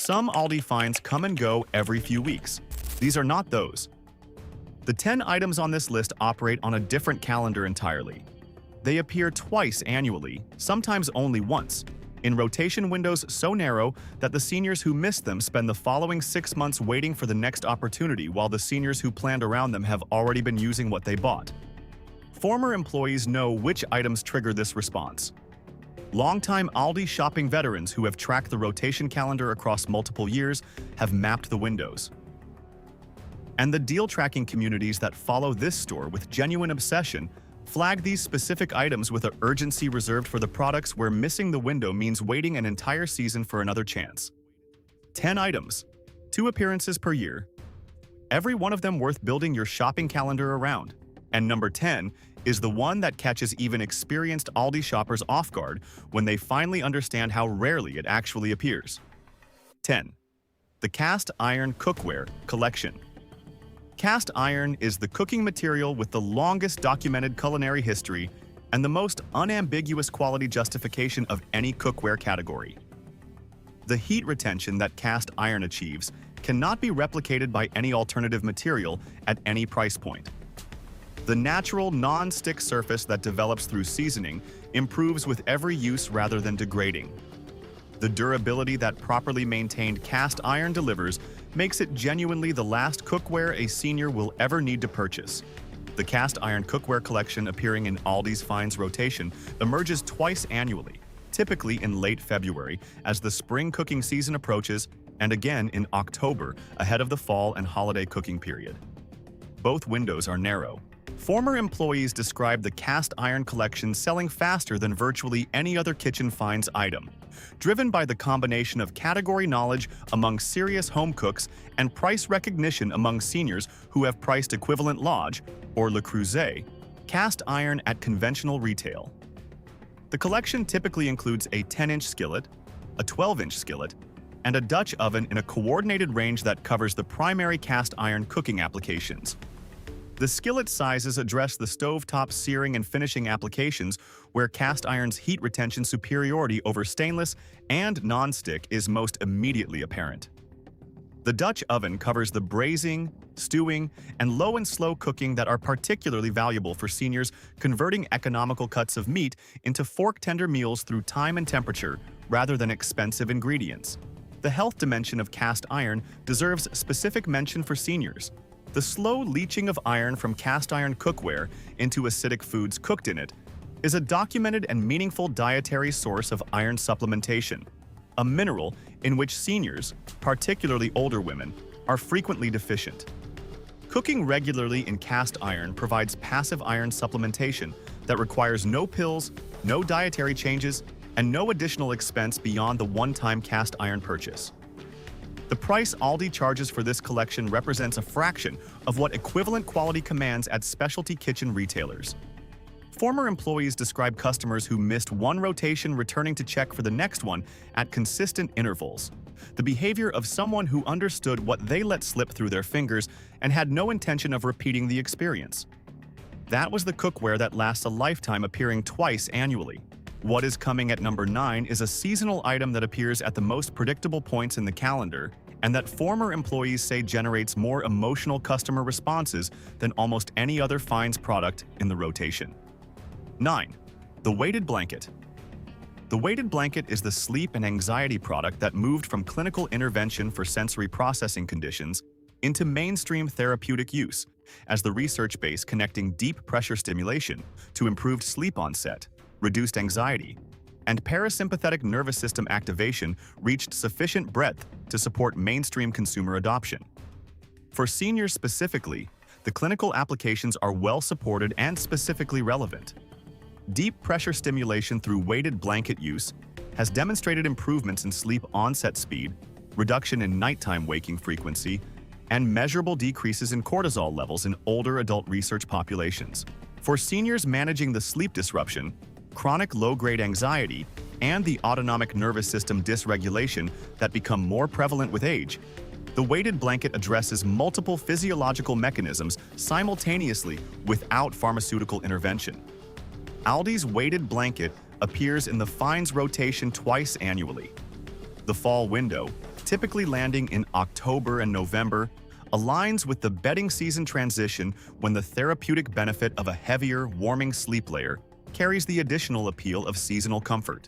Some Aldi finds come and go every few weeks. These are not those. The 10 items on this list operate on a different calendar entirely. They appear twice annually, sometimes only once, in rotation windows so narrow that the seniors who miss them spend the following 6 months waiting for the next opportunity while the seniors who planned around them have already been using what they bought. Former employees know which items trigger this response. Longtime Aldi shopping veterans who have tracked the rotation calendar across multiple years have mapped the windows. And the deal-tracking communities that follow this store with genuine obsession flag these specific items with an urgency reserved for the products where missing the window means waiting an entire season for another chance. 10 items, 2 appearances per year. Every one of them worth building your shopping calendar around. And number 10 is the one that catches even experienced Aldi shoppers off guard when they finally understand how rarely it actually appears. 10. The Cast Iron Cookware Collection. Cast iron is the cooking material with the longest documented culinary history and the most unambiguous quality justification of any cookware category. The heat retention that cast iron achieves cannot be replicated by any alternative material at any price point. The natural, non-stick surface that develops through seasoning improves with every use rather than degrading. The durability that properly maintained cast iron delivers makes it genuinely the last cookware a senior will ever need to purchase. The cast iron cookware collection appearing in Aldi's Finds rotation emerges twice annually, typically in late February as the spring cooking season approaches, and again in October ahead of the fall and holiday cooking period. Both windows are narrow. Former employees describe the cast iron collection selling faster than virtually any other kitchen finds item, driven by the combination of category knowledge among serious home cooks and price recognition among seniors who have priced equivalent Lodge, or Le Creuset, cast iron at conventional retail. The collection typically includes a 10-inch skillet, a 12-inch skillet, and a Dutch oven in a coordinated range that covers the primary cast iron cooking applications. The skillet sizes address the stovetop searing and finishing applications where cast iron's heat retention superiority over stainless and non-stick is most immediately apparent. The Dutch oven covers the braising, stewing, and low and slow cooking that are particularly valuable for seniors converting economical cuts of meat into fork-tender meals through time and temperature rather than expensive ingredients. The health dimension of cast iron deserves specific mention for seniors. The slow leaching of iron from cast iron cookware into acidic foods cooked in it is a documented and meaningful dietary source of iron supplementation, a mineral in which seniors, particularly older women, are frequently deficient. Cooking regularly in cast iron provides passive iron supplementation that requires no pills, no dietary changes, and no additional expense beyond the one-time cast iron purchase. The price Aldi charges for this collection represents a fraction of what equivalent quality commands at specialty kitchen retailers. Former employees describe customers who missed one rotation returning to check for the next one at consistent intervals, the behavior of someone who understood what they let slip through their fingers and had no intention of repeating the experience. That was the cookware that lasts a lifetime, appearing twice annually. What is coming at number 9 is a seasonal item that appears at the most predictable points in the calendar and that former employees say generates more emotional customer responses than almost any other finds product in the rotation. 9. The Weighted Blanket. The weighted blanket is the sleep and anxiety product that moved from clinical intervention for sensory processing conditions into mainstream therapeutic use as the research base connecting deep pressure stimulation to improved sleep onset, reduced anxiety, and parasympathetic nervous system activation reached sufficient breadth to support mainstream consumer adoption. For seniors specifically, the clinical applications are well supported and specifically relevant. Deep pressure stimulation through weighted blanket use has demonstrated improvements in sleep onset speed, reduction in nighttime waking frequency, and measurable decreases in cortisol levels in older adult research populations. For seniors managing the sleep disruption, chronic low-grade anxiety, and the autonomic nervous system dysregulation that become more prevalent with age, the weighted blanket addresses multiple physiological mechanisms simultaneously without pharmaceutical intervention. Aldi's weighted blanket appears in the Finds rotation twice annually. The fall window, typically landing in October and November, aligns with the bedding season transition when the therapeutic benefit of a heavier, warming sleep layer carries the additional appeal of seasonal comfort.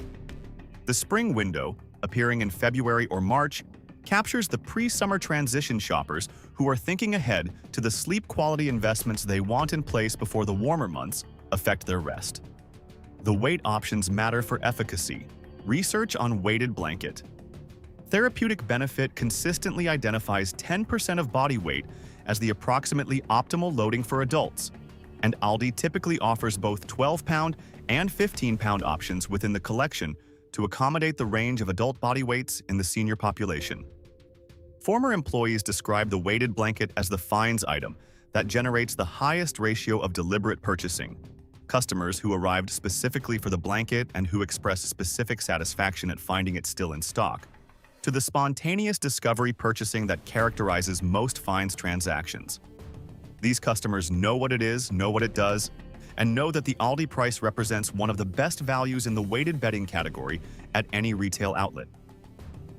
The spring window, appearing in February or March, captures the pre-summer transition shoppers who are thinking ahead to the sleep quality investments they want in place before the warmer months affect their rest. The weight options matter for efficacy. Research on weighted blanket. Therapeutic benefit consistently identifies 10% of body weight as the approximately optimal loading for adults, and Aldi typically offers both 12-pound and 15-pound options within the collection to accommodate the range of adult body weights in the senior population. Former employees describe the weighted blanket as the finds item that generates the highest ratio of deliberate purchasing. Customers who arrived specifically for the blanket and who expressed specific satisfaction at finding it still in stock, to the spontaneous discovery purchasing that characterizes most finds transactions. These customers know what it is, know what it does, and know that the Aldi price represents one of the best values in the weighted bedding category at any retail outlet.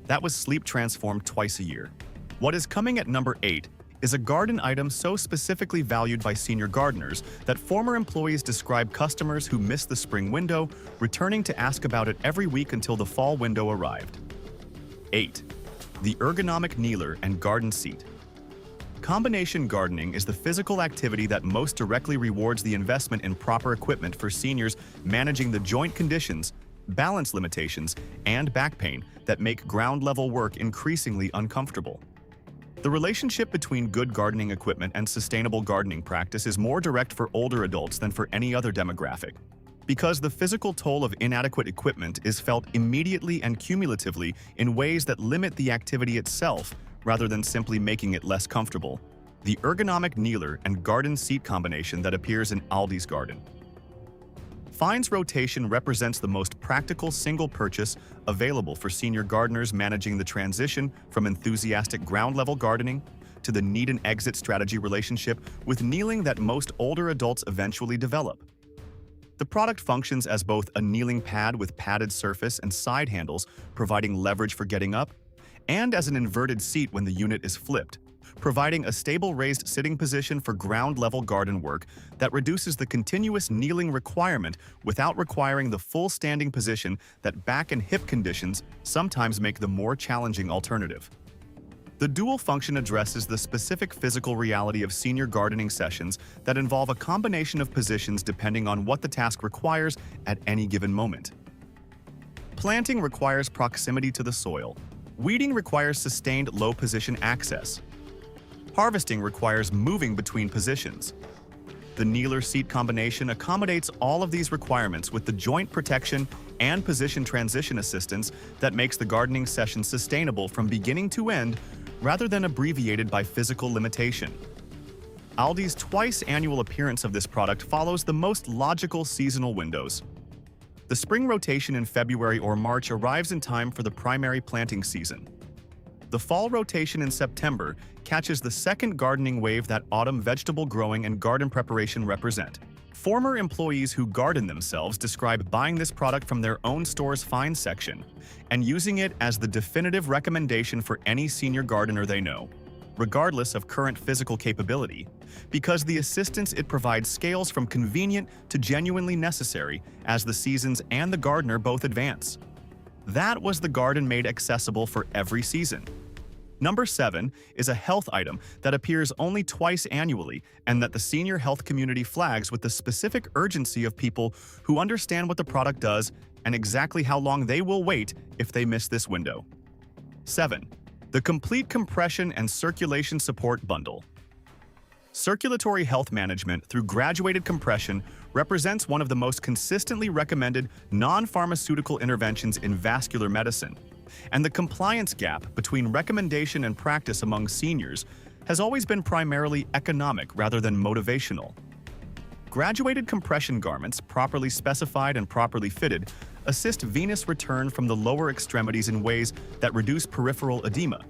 That was sleep transformed twice a year. What is coming at number 8 is a garden item so specifically valued by senior gardeners that former employees describe customers who missed the spring window returning to ask about it every week until the fall window arrived. 8. The ergonomic kneeler and garden seat. Combination gardening is the physical activity that most directly rewards the investment in proper equipment for seniors managing the joint conditions, balance limitations, and back pain that make ground-level work increasingly uncomfortable. The relationship between good gardening equipment and sustainable gardening practice is more direct for older adults than for any other demographic, because the physical toll of inadequate equipment is felt immediately and cumulatively in ways that limit the activity itself rather than simply making it less comfortable. The ergonomic kneeler and garden seat combination that appears in Aldi's garden. Finds rotation represents the most practical single purchase available for senior gardeners managing the transition from enthusiastic ground-level gardening to the need and exit strategy relationship with kneeling that most older adults eventually develop. The product functions as both a kneeling pad with padded surface and side handles, providing leverage for getting up, and as an inverted seat when the unit is flipped, providing a stable raised sitting position for ground-level garden work that reduces the continuous kneeling requirement without requiring the full standing position that back and hip conditions sometimes make the more challenging alternative. The dual function addresses the specific physical reality of senior gardening sessions that involve a combination of positions depending on what the task requires at any given moment. Planting requires proximity to the soil. Weeding requires sustained low-position access. Harvesting requires moving between positions. The kneeler seat combination accommodates all of these requirements with the joint protection and position transition assistance that makes the gardening session sustainable from beginning to end rather than abbreviated by physical limitation. Aldi's twice-annual appearance of this product follows the most logical seasonal windows. The spring rotation in February or March arrives in time for the primary planting season. The fall rotation in September catches the second gardening wave that autumn vegetable growing and garden preparation represent. Former employees who garden themselves describe buying this product from their own store's finds section and using it as the definitive recommendation for any senior gardener they know, regardless of current physical capability, because the assistance it provides scales from convenient to genuinely necessary as the seasons and the gardener both advance. That was the garden made accessible for every season. Number 7 is a health item that appears only twice annually and that the senior health community flags with the specific urgency of people who understand what the product does and exactly how long they will wait if they miss this window. 7. The Complete Compression and Circulation Support Bundle. Circulatory health management through graduated compression represents one of the most consistently recommended non-pharmaceutical interventions in vascular medicine, and the compliance gap between recommendation and practice among seniors has always been primarily economic rather than motivational. Graduated compression garments, properly specified and properly fitted, assist venous return from the lower extremities in ways that reduce peripheral edema,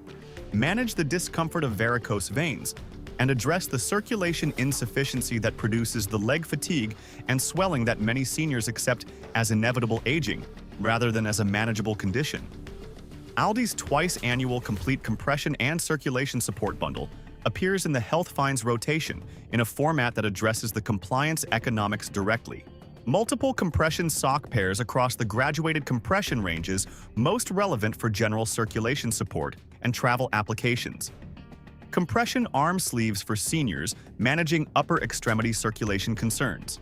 manage the discomfort of varicose veins, and address the circulation insufficiency that produces the leg fatigue and swelling that many seniors accept as inevitable aging rather than as a manageable condition. Aldi's twice-annual complete compression and circulation support bundle appears in the Health Finds rotation in a format that addresses the compliance economics directly. Multiple compression sock pairs across the graduated compression ranges most relevant for general circulation support and travel applications. Compression arm sleeves for seniors managing upper extremity circulation concerns.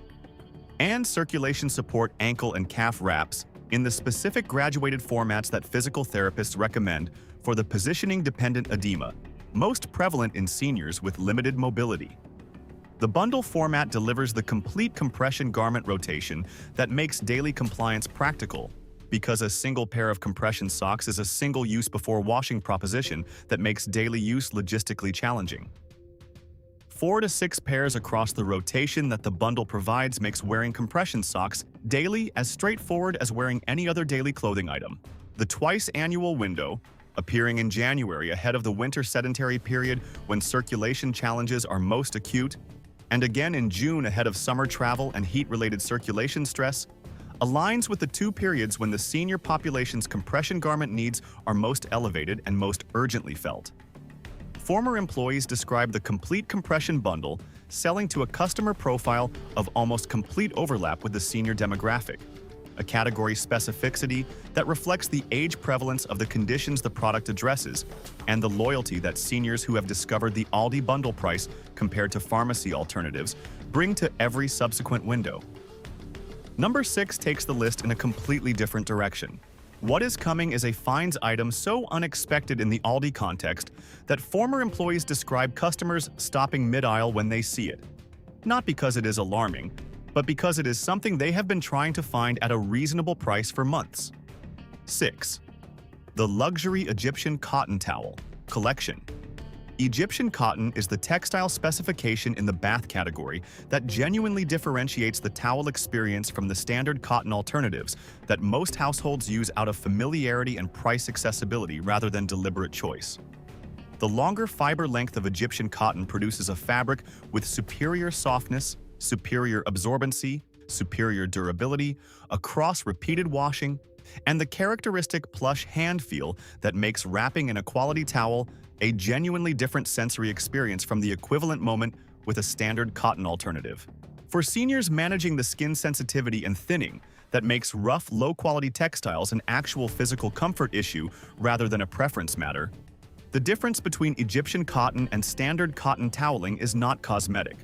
And circulation support ankle and calf wraps in the specific graduated formats that physical therapists recommend for the positioning-dependent edema, most prevalent in seniors with limited mobility. The bundle format delivers the complete compression garment rotation that makes daily compliance practical, because a single pair of compression socks is a single-use before washing proposition that makes daily use logistically challenging. 4 to 6 pairs across the rotation that the bundle provides makes wearing compression socks daily as straightforward as wearing any other daily clothing item. The twice-annual window, appearing in January ahead of the winter sedentary period when circulation challenges are most acute, and again in June ahead of summer travel and heat-related circulation stress, aligns with the 2 periods when the senior population's compression garment needs are most elevated and most urgently felt. Former employees describe the complete compression bundle selling to a customer profile of almost complete overlap with the senior demographic, a category specificity that reflects the age prevalence of the conditions the product addresses and the loyalty that seniors who have discovered the Aldi bundle price compared to pharmacy alternatives bring to every subsequent window. Number 6 takes the list in a completely different direction. What is coming is a finds item so unexpected in the Aldi context that former employees describe customers stopping mid-aisle when they see it. Not because it is alarming, but because it is something they have been trying to find at a reasonable price for months. 6. The Luxury Egyptian Cotton Towel Collection. Egyptian cotton is the textile specification in the bath category that genuinely differentiates the towel experience from the standard cotton alternatives that most households use out of familiarity and price accessibility rather than deliberate choice. The longer fiber length of Egyptian cotton produces a fabric with superior softness, superior absorbency, superior durability, across repeated washing, and the characteristic plush hand feel that makes wrapping in a quality towel a genuinely different sensory experience from the equivalent moment with a standard cotton alternative. For seniors managing the skin sensitivity and thinning that makes rough, low-quality textiles an actual physical comfort issue rather than a preference matter, the difference between Egyptian cotton and standard cotton toweling is not cosmetic.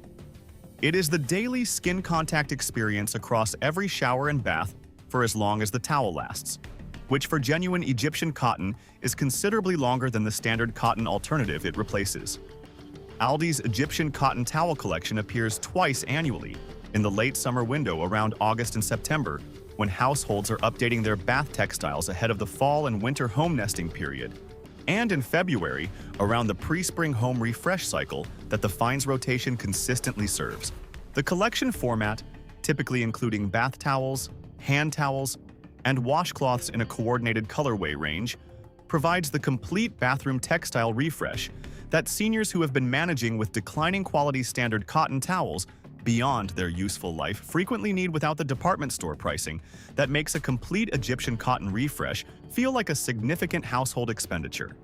It is the daily skin contact experience across every shower and bath for as long as the towel lasts, which for genuine Egyptian cotton is considerably longer than the standard cotton alternative it replaces. Aldi's Egyptian cotton towel collection appears twice annually, in the late summer window around August and September, when households are updating their bath textiles ahead of the fall and winter home nesting period, and in February around the pre-spring home refresh cycle that the Finds rotation consistently serves. The collection format, typically including bath towels, hand towels, and washcloths in a coordinated colorway range, provides the complete bathroom textile refresh that seniors who have been managing with declining quality standard cotton towels beyond their useful life frequently need without the department store pricing that makes a complete Egyptian cotton refresh feel like a significant household expenditure.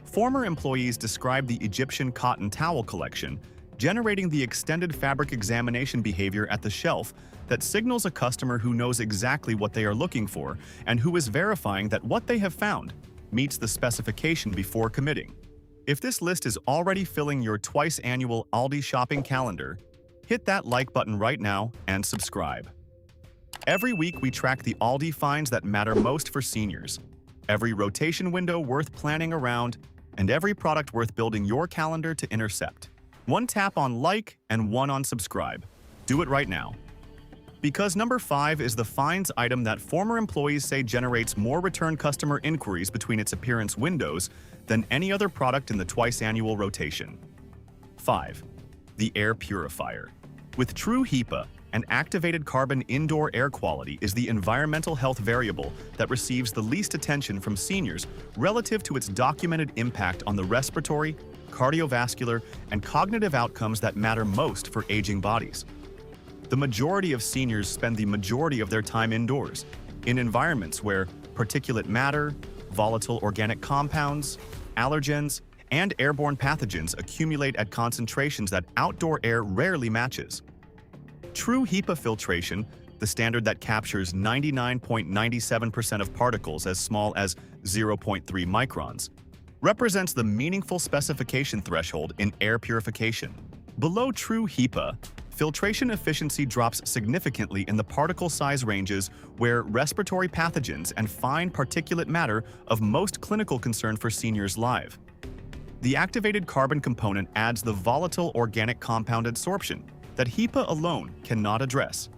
Former employees describe the Egyptian cotton towel collection generating the extended fabric examination behavior at the shelf that signals a customer who knows exactly what they are looking for and who is verifying that what they have found meets the specification before committing. If this list is already filling your twice-annual Aldi shopping calendar, hit that like button right now and subscribe. Every week we track the Aldi finds that matter most for seniors, every rotation window worth planning around, and every product worth building your calendar to intercept. One tap on like and one on subscribe. Do it right now. Because number 5 is the finds item that former employees say generates more return customer inquiries between its appearance windows than any other product in the twice-annual rotation. 5. The air purifier. With true HEPA and activated carbon indoor air quality is the environmental health variable that receives the least attention from seniors relative to its documented impact on the respiratory, cardiovascular, and cognitive outcomes that matter most for aging bodies. The majority of seniors spend the majority of their time indoors, in environments where particulate matter, volatile organic compounds, allergens, and airborne pathogens accumulate at concentrations that outdoor air rarely matches. True HEPA filtration, the standard that captures 99.97% of particles as small as 0.3 microns, represents the meaningful specification threshold in air purification. Below true HEPA, filtration efficiency drops significantly in the particle size ranges where respiratory pathogens and fine particulate matter of most clinical concern for seniors live. The activated carbon component adds the volatile organic compound adsorption that HEPA alone cannot address.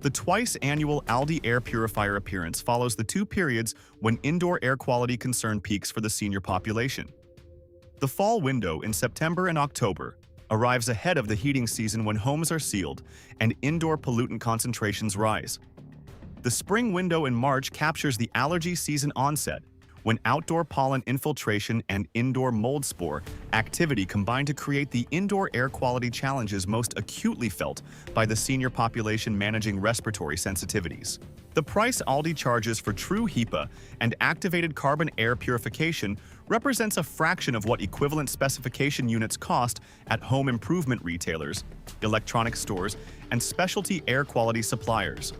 The twice-annual Aldi air purifier appearance follows the 2 periods when indoor air quality concern peaks for the senior population. The fall window in September and October arrives ahead of the heating season when homes are sealed and indoor pollutant concentrations rise. The spring window in March captures the allergy season onset, when outdoor pollen infiltration and indoor mold spore activity combine to create the indoor air quality challenges most acutely felt by the senior population managing respiratory sensitivities. The price Aldi charges for true HEPA and activated carbon air purification represents a fraction of what equivalent specification units cost at home improvement retailers, electronics stores, and specialty air quality suppliers.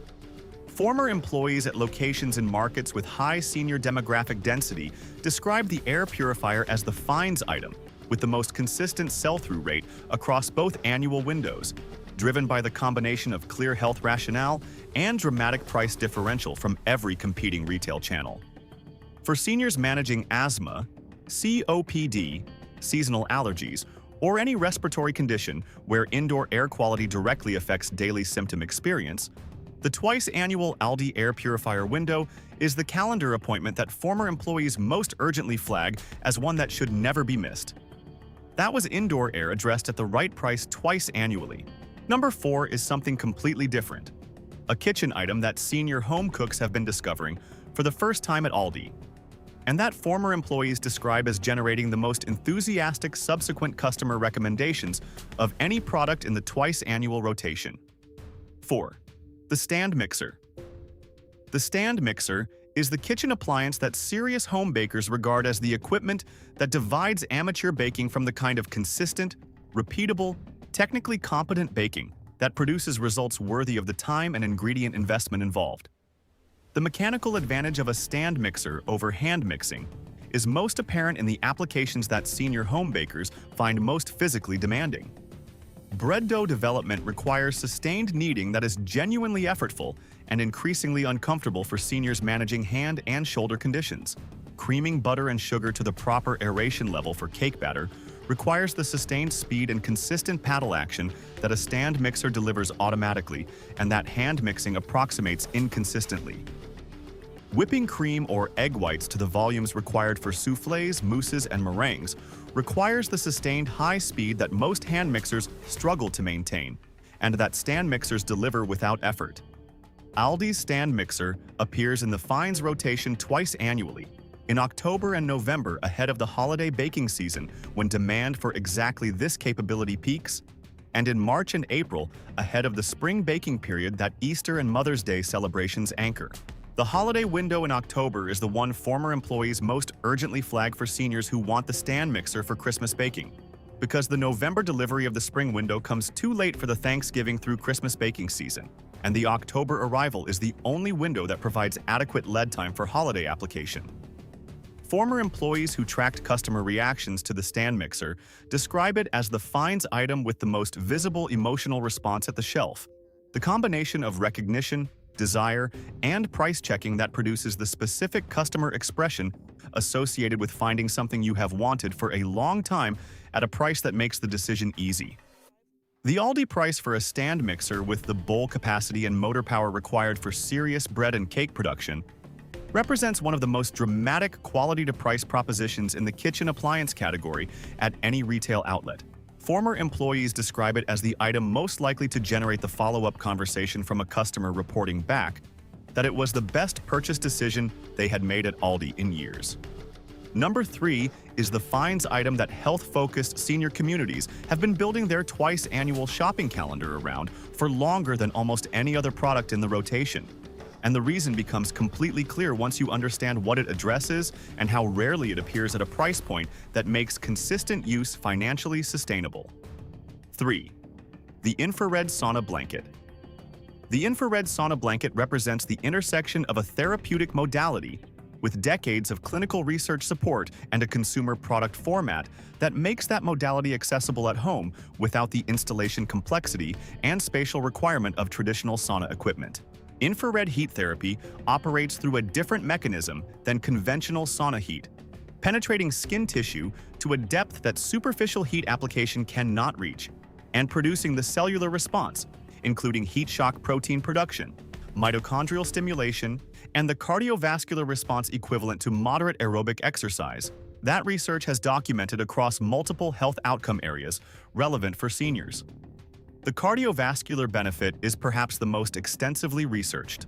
Former employees at locations in markets with high senior demographic density describe the air purifier as the finds item, with the most consistent sell-through rate across both annual windows, driven by the combination of clear health rationale and dramatic price differential from every competing retail channel. For seniors managing asthma, COPD, seasonal allergies, or any respiratory condition where indoor air quality directly affects daily symptom experience, the twice-annual Aldi air purifier window is the calendar appointment that former employees most urgently flag as one that should never be missed. That was indoor air addressed at the right price twice annually. Number 4 is something completely different. A kitchen item that senior home cooks have been discovering for the first time at Aldi, and that former employees describe as generating the most enthusiastic subsequent customer recommendations of any product in the twice-annual rotation. 4. The stand mixer. The stand mixer is the kitchen appliance that serious home bakers regard as the equipment that divides amateur baking from the kind of consistent, repeatable, technically competent baking that produces results worthy of the time and ingredient investment involved. The mechanical advantage of a stand mixer over hand mixing is most apparent in the applications that senior home bakers find most physically demanding. Bread dough development requires sustained kneading that is genuinely effortful and increasingly uncomfortable for seniors managing hand and shoulder conditions. Creaming butter and sugar to the proper aeration level for cake batter requires the sustained speed and consistent paddle action that a stand mixer delivers automatically and that hand mixing approximates inconsistently. Whipping cream or egg whites to the volumes required for soufflés, mousses, and meringues requires the sustained high speed that most hand mixers struggle to maintain, and that stand mixers deliver without effort. Aldi's stand mixer appears in the Finds rotation twice annually, in October and November ahead of the holiday baking season when demand for exactly this capability peaks, and in March and April ahead of the spring baking period that Easter and Mother's Day celebrations anchor. The holiday window in October is the one former employees most urgently flag for seniors who want the stand mixer for Christmas baking, because the November delivery of the spring window comes too late for the Thanksgiving through Christmas baking season, and the October arrival is the only window that provides adequate lead time for holiday application. Former employees who tracked customer reactions to the stand mixer describe it as the finds item with the most visible emotional response at the shelf. The combination of recognition, desire, and price checking that produces the specific customer expression associated with finding something you have wanted for a long time at a price that makes the decision easy. The Aldi price for a stand mixer with the bowl capacity and motor power required for serious bread and cake production represents one of the most dramatic quality-to-price propositions in the kitchen appliance category at any retail outlet. Former employees describe it as the item most likely to generate the follow-up conversation from a customer reporting back that it was the best purchase decision they had made at Aldi in years. Number 3 is the finds item that health-focused senior communities have been building their twice-annual shopping calendar around for longer than almost any other product in the rotation, And the reason becomes completely clear once you understand what it addresses and how rarely it appears at a price point that makes consistent use financially sustainable. 3. The infrared sauna blanket. The infrared sauna blanket represents the intersection of a therapeutic modality with decades of clinical research support and a consumer product format that makes that modality accessible at home without the installation complexity and spatial requirement of traditional sauna equipment. Infrared heat therapy operates through a different mechanism than conventional sauna heat, penetrating skin tissue to a depth that superficial heat application cannot reach, and producing the cellular response, including heat shock protein production, mitochondrial stimulation, and the cardiovascular response equivalent to moderate aerobic exercise. That research has documented across multiple health outcome areas relevant for seniors. The cardiovascular benefit is perhaps the most extensively researched.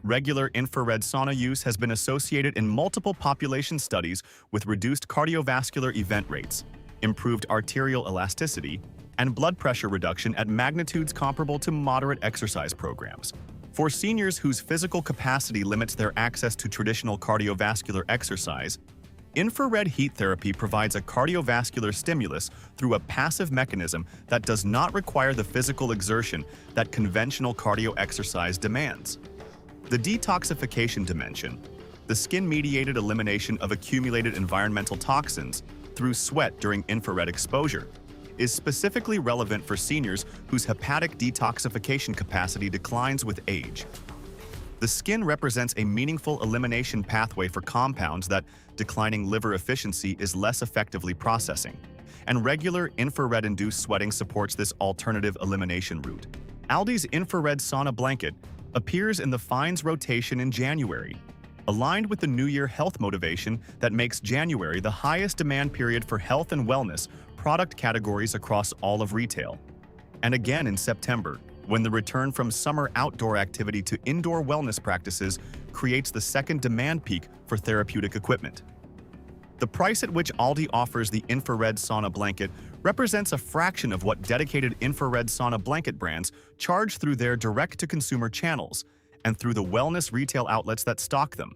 Regular infrared sauna use has been associated in multiple population studies with reduced cardiovascular event rates, improved arterial elasticity, and blood pressure reduction at magnitudes comparable to moderate exercise programs. For seniors whose physical capacity limits their access to traditional cardiovascular exercise, infrared heat therapy provides a cardiovascular stimulus through a passive mechanism that does not require the physical exertion that conventional cardio exercise demands. The detoxification dimension, the skin-mediated elimination of accumulated environmental toxins through sweat during infrared exposure, is specifically relevant for seniors whose hepatic detoxification capacity declines with age. The skin represents a meaningful elimination pathway for compounds that declining liver efficiency is less effectively processing, and regular infrared-induced sweating supports this alternative elimination route. Aldi's infrared sauna blanket appears in the Finds rotation in January, aligned with the New Year health motivation that makes January the highest demand period for health and wellness product categories across all of retail. And again in September, when the return from summer outdoor activity to indoor wellness practices creates the second demand peak for therapeutic equipment. The price at which Aldi offers the infrared sauna blanket represents a fraction of what dedicated infrared sauna blanket brands charge through their direct-to-consumer channels and through the wellness retail outlets that stock them.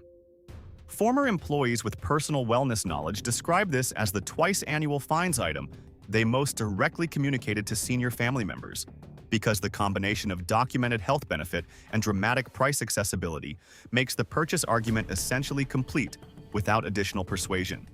Former employees with personal wellness knowledge describe this as the twice-annual Finds item they most directly communicated to senior family members, because the combination of documented health benefit and dramatic price accessibility makes the purchase argument essentially complete without additional persuasion.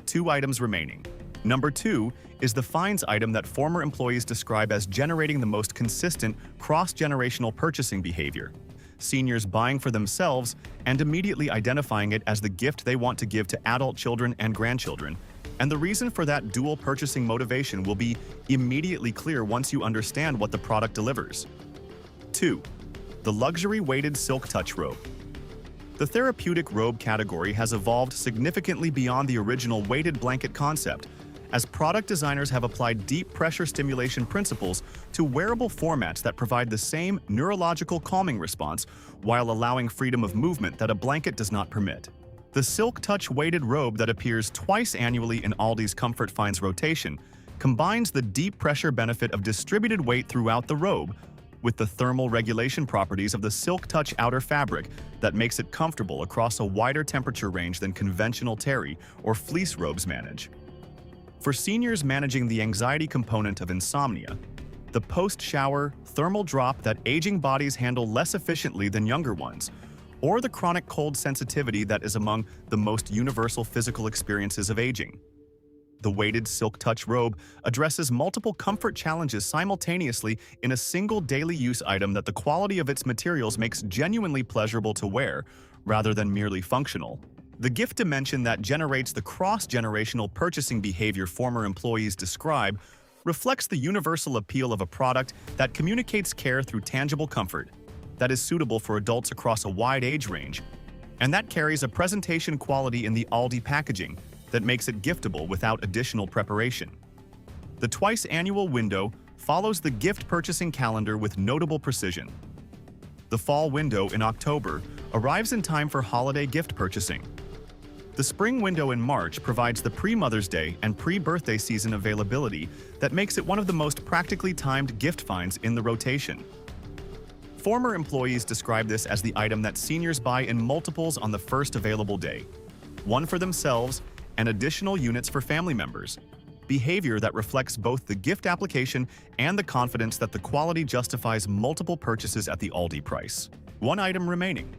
2 items remaining. Number 2 is the Finds item that former employees describe as generating the most consistent cross-generational purchasing behavior. Seniors buying for themselves and immediately identifying it as the gift they want to give to adult children and grandchildren. And the reason for that dual purchasing motivation will be immediately clear once you understand what the product delivers. 2. The luxury weighted silk touch robe. The therapeutic robe category has evolved significantly beyond the original weighted blanket concept, as product designers have applied deep pressure stimulation principles to wearable formats that provide the same neurological calming response while allowing freedom of movement that a blanket does not permit. The Silk Touch weighted robe that appears twice annually in Aldi's Comfort Finds rotation combines the deep pressure benefit of distributed weight throughout the robe with the thermal regulation properties of the Silk Touch outer fabric that makes it comfortable across a wider temperature range than conventional terry or fleece robes manage. For seniors managing the anxiety component of insomnia, the post-shower thermal drop that aging bodies handle less efficiently than younger ones, or the chronic cold sensitivity that is among the most universal physical experiences of aging. The weighted Silk Touch robe addresses multiple comfort challenges simultaneously in a single daily use item that the quality of its materials makes genuinely pleasurable to wear, rather than merely functional. The gift dimension that generates the cross-generational purchasing behavior former employees describe reflects the universal appeal of a product that communicates care through tangible comfort, that is suitable for adults across a wide age range, and that carries a presentation quality in the Aldi packaging that makes it giftable without additional preparation. The twice-annual window follows the gift purchasing calendar with notable precision. The fall window in October arrives in time for holiday gift purchasing. The spring window in March provides the pre-Mother's Day and pre-birthday season availability that makes it one of the most practically timed gift finds in the rotation. Former employees describe this as the item that seniors buy in multiples on the first available day. One for themselves and additional units for family members. Behavior that reflects both the gift application and the confidence that the quality justifies multiple purchases at the Aldi price. One item remaining.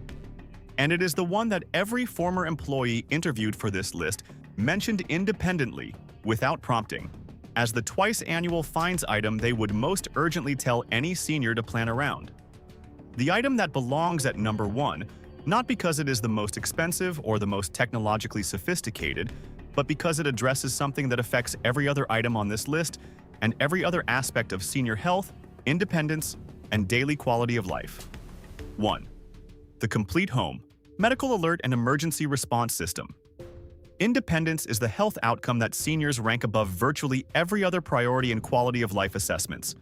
And it is the one that every former employee interviewed for this list mentioned independently, without prompting, as the twice-annual Finds item they would most urgently tell any senior to plan around. The item that belongs at number 1, not because it is the most expensive or the most technologically sophisticated, but because it addresses something that affects every other item on this list and every other aspect of senior health, independence, and daily quality of life. 1. The complete home, medical alert and emergency response system. Independence is the health outcome that seniors rank above virtually every other priority in quality of life assessments.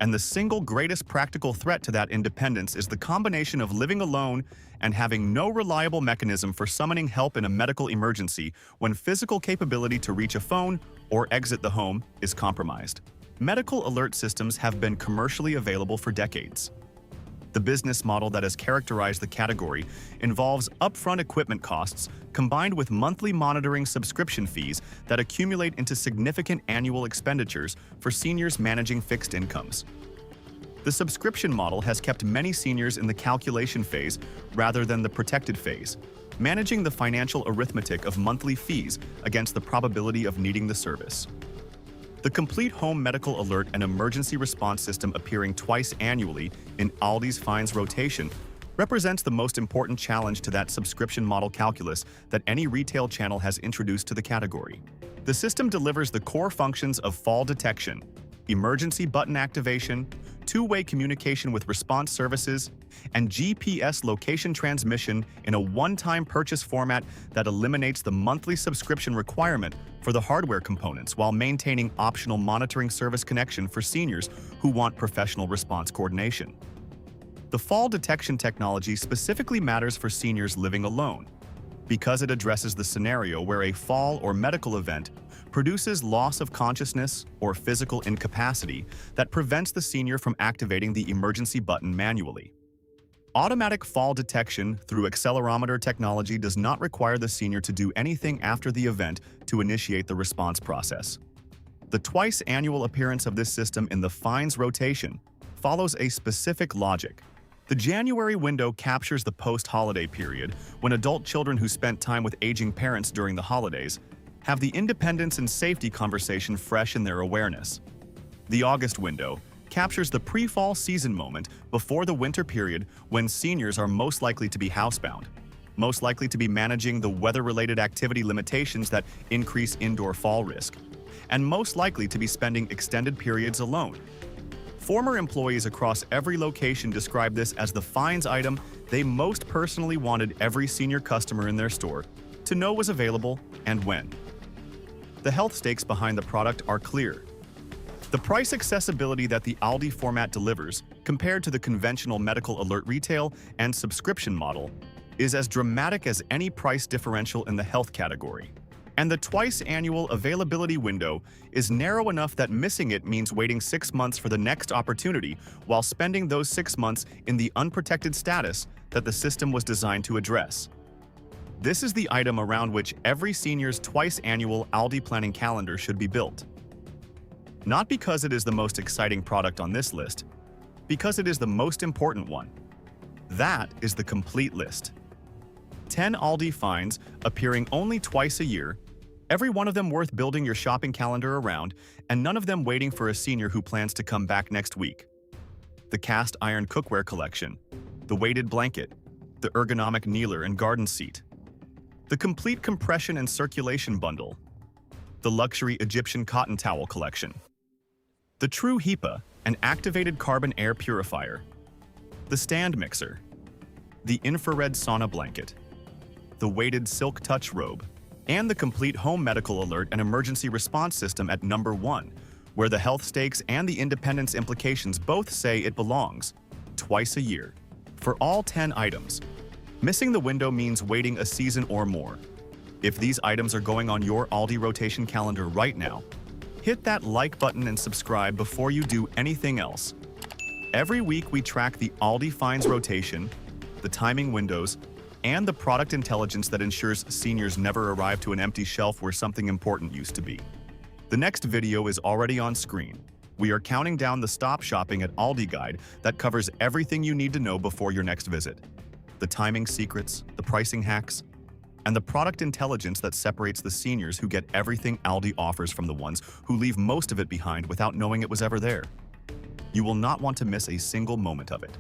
And the single greatest practical threat to that independence is the combination of living alone and having no reliable mechanism for summoning help in a medical emergency when physical capability to reach a phone or exit the home is compromised. Medical alert systems have been commercially available for decades. The business model that has characterized the category involves upfront equipment costs combined with monthly monitoring subscription fees that accumulate into significant annual expenditures for seniors managing fixed incomes. The subscription model has kept many seniors in the calculation phase rather than the protected phase, managing the financial arithmetic of monthly fees against the probability of needing the service. The complete home medical alert and emergency response system appearing twice annually in Aldi's Finds rotation represents the most important challenge to that subscription model calculus that any retail channel has introduced to the category. The system delivers the core functions of fall detection, emergency button activation, two-way communication with response services, and GPS location transmission in a one-time purchase format that eliminates the monthly subscription requirement for the hardware components while maintaining optional monitoring service connection for seniors who want professional response coordination. The fall detection technology specifically matters for seniors living alone because it addresses the scenario where a fall or medical event produces loss of consciousness or physical incapacity that prevents the senior from activating the emergency button manually. Automatic fall detection through accelerometer technology does not require the senior to do anything after the event to initiate the response process. The twice-annual appearance of this system in the Finds rotation follows a specific logic. The January window captures the post-holiday period when adult children who spent time with aging parents during the holidays have the independence and safety conversation fresh in their awareness. The August window captures the pre-fall season moment before the winter period when seniors are most likely to be housebound, most likely to be managing the weather-related activity limitations that increase indoor fall risk, and most likely to be spending extended periods alone. Former employees across every location describe this as the Finds item they most personally wanted every senior customer in their store to know was available and when. The health stakes behind the product are clear. The price accessibility that the Aldi format delivers, compared to the conventional medical alert retail and subscription model, is as dramatic as any price differential in the health category. And the twice-annual availability window is narrow enough that missing it means waiting 6 months for the next opportunity while spending those 6 months in the unprotected status that the system was designed to address. This is the item around which every senior's twice-annual Aldi planning calendar should be built. Not because it is the most exciting product on this list, because it is the most important one. That is the complete list. 10 Aldi Finds appearing only twice a year, every one of them worth building your shopping calendar around, and none of them waiting for a senior who plans to come back next week. The cast iron cookware collection, the weighted blanket, the ergonomic kneeler and garden seat, the complete compression and circulation bundle, the luxury Egyptian cotton towel collection, the true HEPA and activated carbon air purifier, the stand mixer, the infrared sauna blanket, the weighted silk touch robe, and the complete home medical alert and emergency response system at number 1, where the health stakes and the independence implications both say it belongs, twice a year, for all 10 items. Missing the window means waiting a season or more. If these items are going on your Aldi rotation calendar right now, hit that like button and subscribe before you do anything else. Every week, we track the Aldi Finds rotation, the timing windows, and the product intelligence that ensures seniors never arrive to an empty shelf where something important used to be. The next video is already on screen. We are counting down the Stop Shopping at Aldi guide that covers everything you need to know before your next visit. The timing secrets, the pricing hacks, and the product intelligence that separates the seniors who get everything Aldi offers from the ones who leave most of it behind without knowing it was ever there. You will not want to miss a single moment of it.